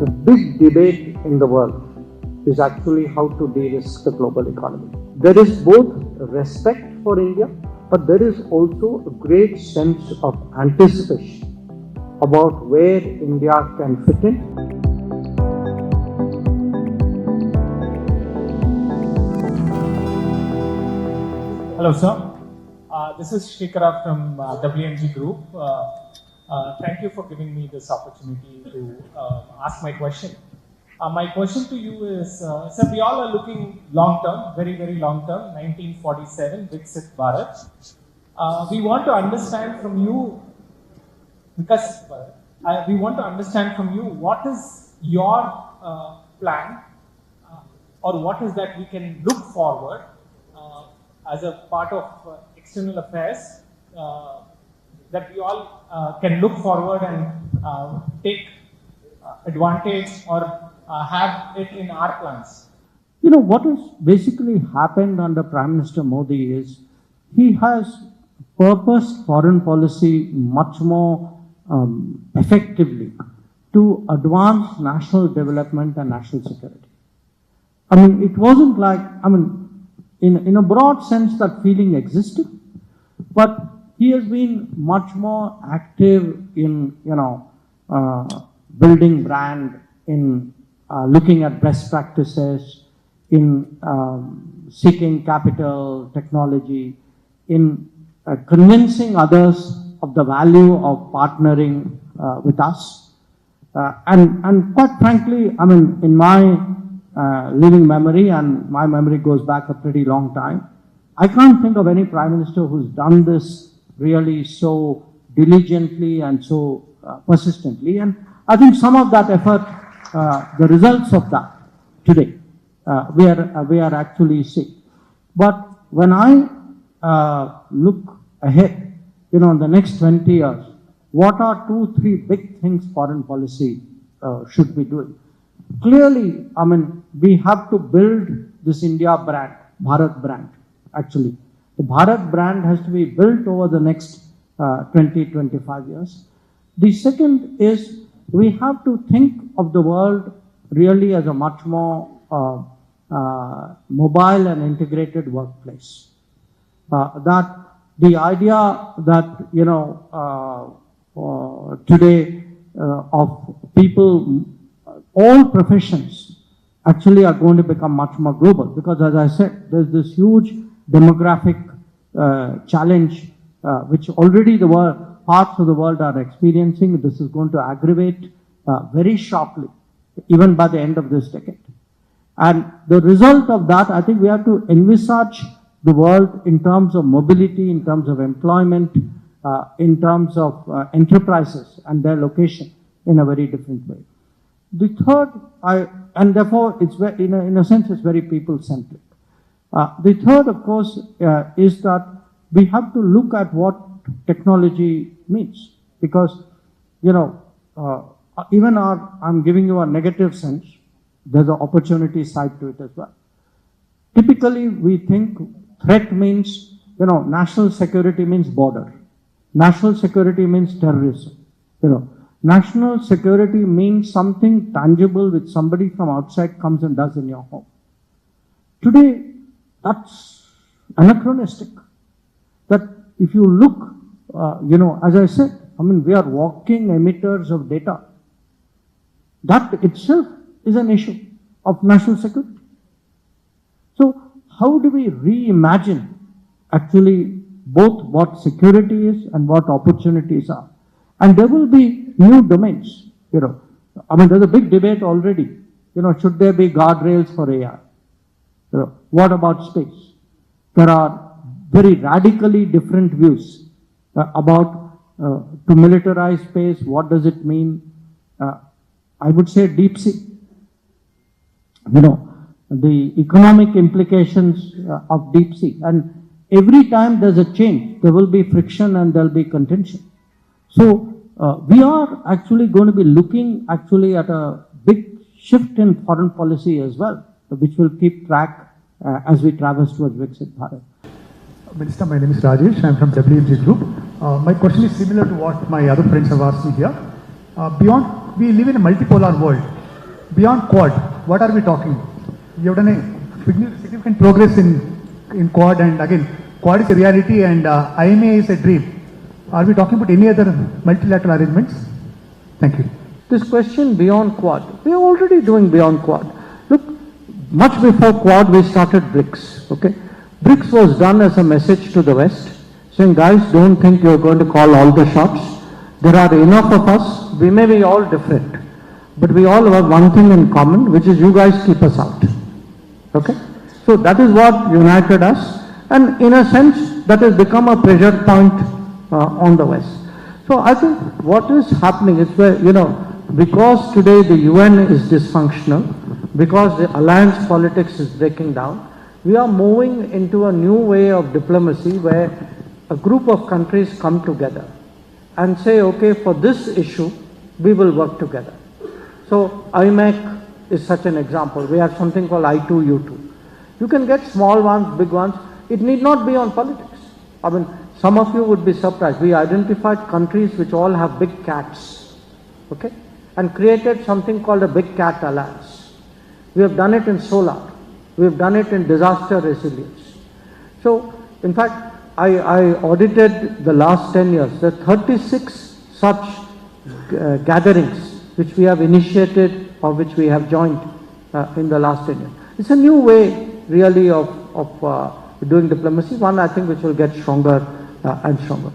the big debate in the world is actually how to de-risk the global economy. There is both respect for India, but there is also a great sense of anticipation about where India can fit in. Hello, sir. This is Shrikara from WMG Group. Thank you for giving me this opportunity to ask my question. My question to you is, sir, we all are looking long term, very, very long term, 1947, BRICS Bharat. We want to understand from you, because we want to understand from you what is your plan or what is that we can look forward as a part of external affairs that we all can look forward and take advantage or have it in our plans. You know, what has basically happened under Prime Minister Modi is he has purposed foreign policy much more effectively to advance national development and national security. I mean, it wasn't like, in a broad sense that feeling existed, but he has been much more active in, building brand, in looking at best practices, in seeking capital, technology, in convincing others of the value of partnering with us. And quite frankly, in my living memory, and my memory goes back a pretty long time, I can't think of any Prime Minister who's done this really so diligently and so persistently. And I think some of that effort, the results of that today, we are actually seeing. But when I look ahead, in the next 20 years, what are 2-3 big things foreign policy should be doing? Clearly, we have to build this India brand, Bharat Brand, actually. The Bharat Brand has to be built over the next 20-25 years. The second is we have to think of the world really as a much more mobile and integrated workplace. That the idea that, today of people, all professions actually are going to become much more global, because as I said, there's this huge demographic challenge which already the world, parts of the world are experiencing. This is going to aggravate very sharply, even by the end of this decade. And the result of that, I think we have to envisage the world in terms of mobility, in terms of employment, in terms of enterprises and their location in a very different way. The third, and therefore it's very, in a sense, it's very people-centric. The third, of course, is that we have to look at what technology means, because, even I'm giving you a negative sense, there's an opportunity side to it as well. Typically, we think threat means, national security means border. National security means terrorism. National security means something tangible which somebody from outside comes and does in your home. Today, that's anachronistic. That if you look, as I said, we are walking emitters of data. That itself is an issue of national security. So how do we reimagine actually both what security is and what opportunities are? And there will be new domains, there's a big debate already, should there be guardrails for AI? What about space? There are very radically different views about to militarize space. What does it mean? I would say deep sea. The economic implications of deep sea. And every time there's a change, there will be friction and there'll be contention. So we are actually going to be looking actually at a big shift in foreign policy as well, which will keep track as we traverse towards BRICS Bharat. Minister, my name is Rajesh. I am from WMG Group. My question is similar to what my other friends have asked me here. We live in a multipolar world. beyond Quad, what are we talking? You have done a significant progress in Quad, and again, Quad is a reality and IMA is a dream. Are we talking about any other multilateral arrangements? Thank you. This question beyond Quad, we are already doing beyond Quad. Look, much before Quad we started BRICS, okay? BRICS was done as a message to the West, saying, guys, don't think you're going to call all the shots. There are enough of us, we may be all different, but we all have one thing in common, which is you guys keep us out, okay? So that is what united us, and in a sense, that has become a pressure point on the West. So I think what is happening is where, because today the UN is dysfunctional, because the alliance politics is breaking down, we are moving into a new way of diplomacy where a group of countries come together and say, okay, for this issue, we will work together. So IMEC is such an example. We have something called I2U2. You can get small ones, big ones. It need not be on politics. I mean, some of you would be surprised. We identified countries which all have big cats, okay, and created something called a big cat alliance. We have done it in solar. We have done it in disaster resilience. So, in fact, I audited the last 10 years. There are 36 such gatherings which we have initiated or which we have joined in the last 10 years. It's a new way, really, of doing diplomacy, one I think which will get stronger and stronger.